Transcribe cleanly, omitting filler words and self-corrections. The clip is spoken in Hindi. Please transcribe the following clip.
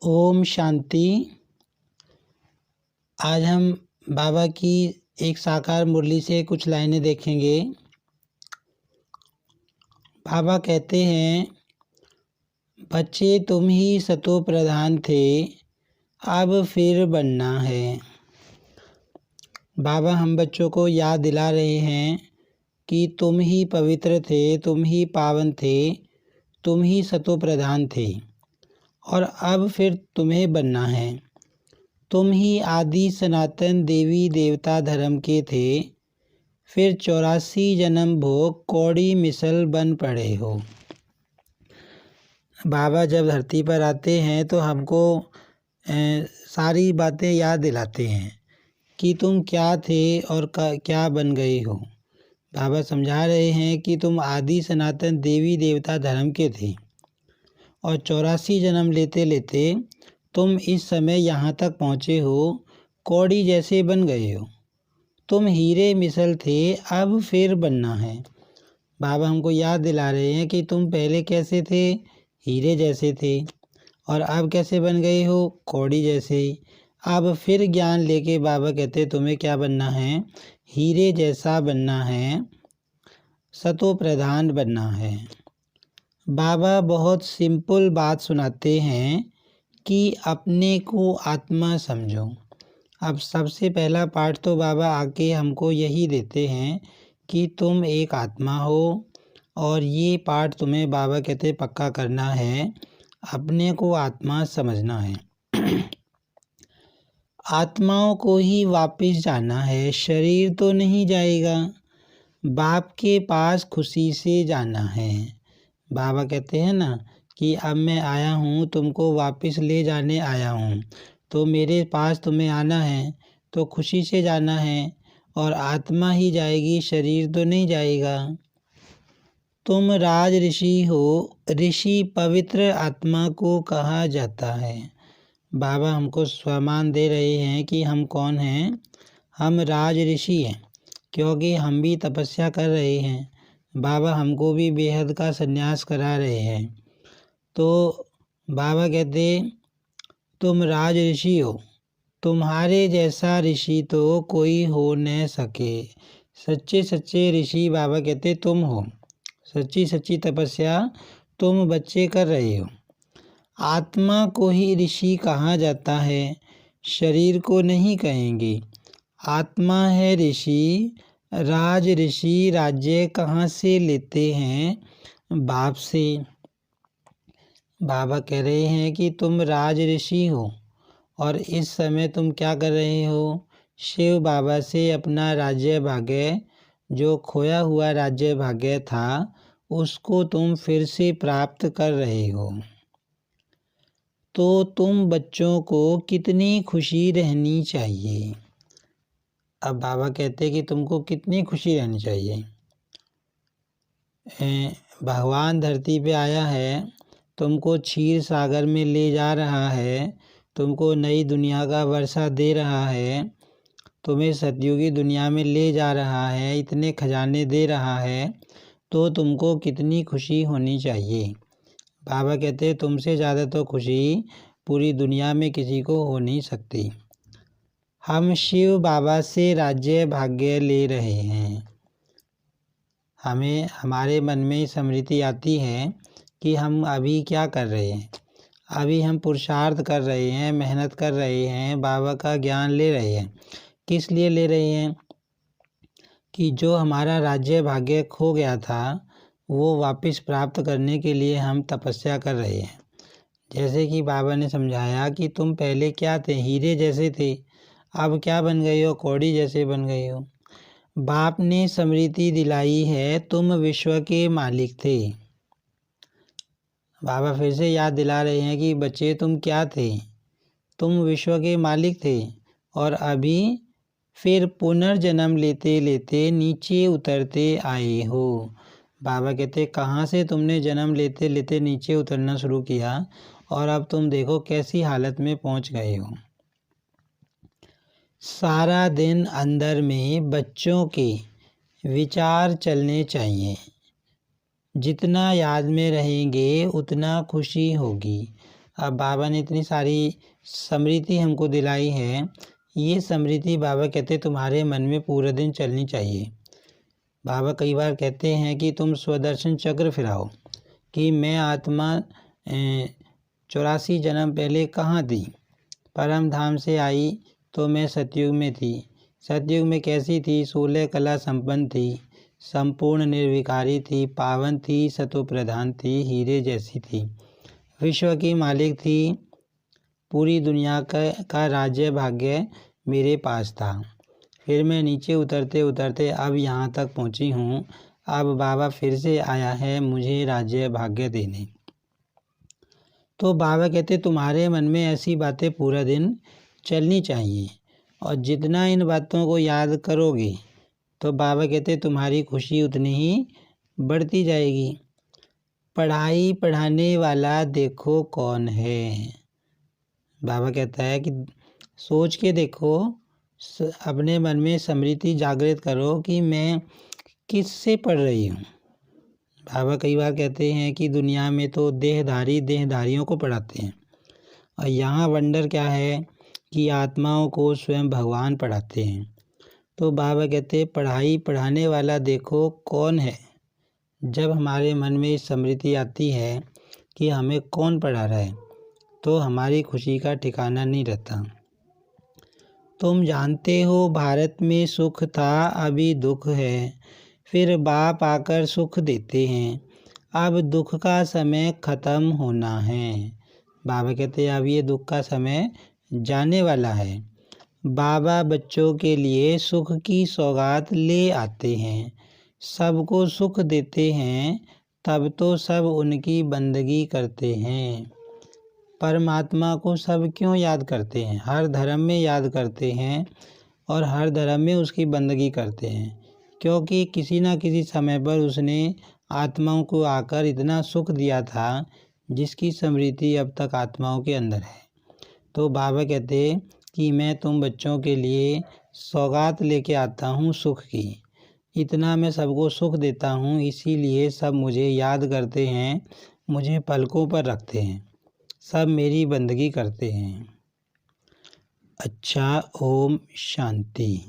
ओम शांति। आज हम बाबा की एक साकार मुरली से कुछ लाइनें देखेंगे। बाबा कहते हैं, बच्चे तुम ही सतो प्रधान थे, अब फिर बनना है। बाबा हम बच्चों को याद दिला रहे हैं कि तुम ही पवित्र थे, तुम ही पावन थे, तुम ही सतो प्रधान थे और अब फिर तुम्हें बनना है। तुम ही आदि सनातन देवी देवता धर्म के थे, फिर 84 जन्म भोग कौड़ी मिसल बन पड़े हो। बाबा जब धरती पर आते हैं तो हमको सारी बातें याद दिलाते हैं कि तुम क्या थे और क्या बन गए हो। बाबा समझा रहे हैं कि तुम आदि सनातन देवी देवता धर्म के थे और 84 जन्म लेते लेते तुम इस समय यहाँ तक पहुँचे हो, कौड़ी जैसे बन गए हो। तुम हीरे मिसल थे, अब फिर बनना है। बाबा हमको याद दिला रहे हैं कि तुम पहले कैसे थे, हीरे जैसे थे, और अब कैसे बन गए हो, कौड़ी जैसे। अब फिर ज्ञान लेके बाबा कहते तुम्हें क्या बनना है, हीरे जैसा बनना है, सतो प्रधान बनना है। बाबा बहुत सिंपल बात सुनाते हैं कि अपने को आत्मा समझो। अब सबसे पहला पाठ तो बाबा आके हमको यही देते हैं कि तुम एक आत्मा हो और ये पाठ तुम्हें बाबा कहते पक्का करना है, अपने को आत्मा समझना है। आत्माओं को ही वापस जाना है, शरीर तो नहीं जाएगा। बाप के पास खुशी से जाना है। बाबा कहते हैं ना कि अब मैं आया हूँ, तुमको वापस ले जाने आया हूँ, तो मेरे पास तुम्हें आना है तो खुशी से जाना है और आत्मा ही जाएगी, शरीर तो नहीं जाएगा। तुम राज ऋषि हो, ऋषि पवित्र आत्मा को कहा जाता है। बाबा हमको स्वमान दे रहे हैं कि हम कौन हैं, हम राज ऋषि हैं, क्योंकि हम भी तपस्या कर रहे हैं। बाबा हमको भी बेहद का संन्यास करा रहे हैं। तो बाबा कहते तुम राज ऋषि हो, तुम्हारे जैसा ऋषि तो कोई हो न सके। सच्चे सच्चे ऋषि बाबा कहते तुम हो, सच्ची सच्ची तपस्या तुम बच्चे कर रहे हो। आत्मा को ही ऋषि कहा जाता है, शरीर को नहीं कहेंगे। आत्मा है ऋषि, राज ऋषि राज्य कहाँ से लेते हैं, बाप से। बाबा कह रहे हैं कि तुम राज ऋषि हो और इस समय तुम क्या कर रहे हो, शिव बाबा से अपना राज्य भाग्य, जो खोया हुआ राज्य भाग्य था, उसको तुम फिर से प्राप्त कर रहे हो। तो तुम बच्चों को कितनी खुशी रहनी चाहिए। अब बाबा कहते हैं कि तुमको कितनी खुशी रहनी चाहिए। भगवान धरती पे आया है, तुमको क्षीर सागर में ले जा रहा है, तुमको नई दुनिया का वर्षा दे रहा है, तुम्हें सतयुगी दुनिया में ले जा रहा है, इतने खजाने दे रहा है, तो तुमको कितनी खुशी होनी चाहिए। बाबा कहते हैं तुमसे ज़्यादा तो खुशी पूरी दुनिया में किसी को हो नहीं सकती। हम शिव बाबा से राज्य भाग्य ले रहे हैं। हमें हमारे मन में स्मृति आती है कि हम अभी क्या कर रहे हैं। अभी हम पुरुषार्थ कर रहे हैं, मेहनत कर रहे हैं, बाबा का ज्ञान ले रहे हैं। किस लिए ले रहे हैं कि जो हमारा राज्य भाग्य खो गया था वो वापस प्राप्त करने के लिए हम तपस्या कर रहे हैं। जैसे कि बाबा ने समझाया कि तुम पहले क्या थे, हीरे जैसे थे, अब क्या बन गए हो, कौड़ी जैसे बन गए हो। बाप ने स्मृति दिलाई है तुम विश्व के मालिक थे। बाबा फिर से याद दिला रहे हैं कि बच्चे तुम क्या थे, तुम विश्व के मालिक थे और अभी फिर पुनर्जन्म लेते लेते नीचे उतरते आए हो। बाबा कहते कहाँ से तुमने जन्म लेते लेते नीचे उतरना शुरू किया और अब तुम देखो कैसी हालत में पहुँच गए हो। सारा दिन अंदर में बच्चों के विचार चलने चाहिए। जितना याद में रहेंगे उतना खुशी होगी। अब बाबा ने इतनी सारी स्मृति हमको दिलाई है, ये स्मृति बाबा कहते तुम्हारे मन में पूरे दिन चलनी चाहिए। बाबा कई बार कहते हैं कि तुम स्वदर्शन चक्र फिराओ कि मैं आत्मा 84 जन्म पहले कहाँ थी। परम धाम से आई तो मैं सतयुग में थी। सतयुग में कैसी थी? 16 कला संपन्न थी, संपूर्ण निर्विकारी थी, पावन थी, सतो प्रधान थी, हीरे जैसी थी, विश्व की मालिक थी, पूरी दुनिया का राज्य भाग्य मेरे पास था। फिर मैं नीचे उतरते उतरते अब यहाँ तक पहुँची हूँ। अब बाबा फिर से आया है मुझे राज्य भाग्य देने। तो बाबा कहते तुम्हारे मन में ऐसी बातें पूरा दिन चलनी चाहिए, और जितना इन बातों को याद करोगे तो बाबा कहते तुम्हारी खुशी उतनी ही बढ़ती जाएगी। पढ़ाई पढ़ाने वाला देखो कौन है। बाबा कहता है कि सोच के देखो, अपने मन में स्मृति जागृत करो कि मैं किससे पढ़ रही हूँ। बाबा कई बार कहते हैं कि दुनिया में तो देहधारियों को पढ़ाते हैं, और यहाँ वंडर क्या है कि आत्माओं को स्वयं भगवान पढ़ाते हैं। तो बाबा कहते पढ़ाई पढ़ाने वाला देखो कौन है। जब हमारे मन में स्मृति आती है कि हमें कौन पढ़ा रहा है, तो हमारी खुशी का ठिकाना नहीं रहता। तुम जानते हो भारत में सुख था, अभी दुख है, फिर बाप आकर सुख देते हैं, अब दुख का समय ख़त्म होना है। बाबा कहते हैं अब ये दुख का समय जाने वाला है। बाबा बच्चों के लिए सुख की सौगात ले आते हैं, सबको सुख देते हैं, तब तो सब उनकी बंदगी करते हैं। परमात्मा को सब क्यों याद करते हैं? हर धर्म में याद करते हैं और हर धर्म में उसकी बंदगी करते हैं, क्योंकि किसी न किसी समय पर उसने आत्माओं को आकर इतना सुख दिया था जिसकी स्मृति अब तक आत्माओं के अंदर है। तो बाबा कहते कि मैं तुम बच्चों के लिए सौगात लेके आता हूँ सुख की। इतना मैं सबको सुख देता हूँ, इसीलिए सब मुझे याद करते हैं, मुझे पलकों पर रखते हैं, सब मेरी बंदगी करते हैं। अच्छा, ओम शांति।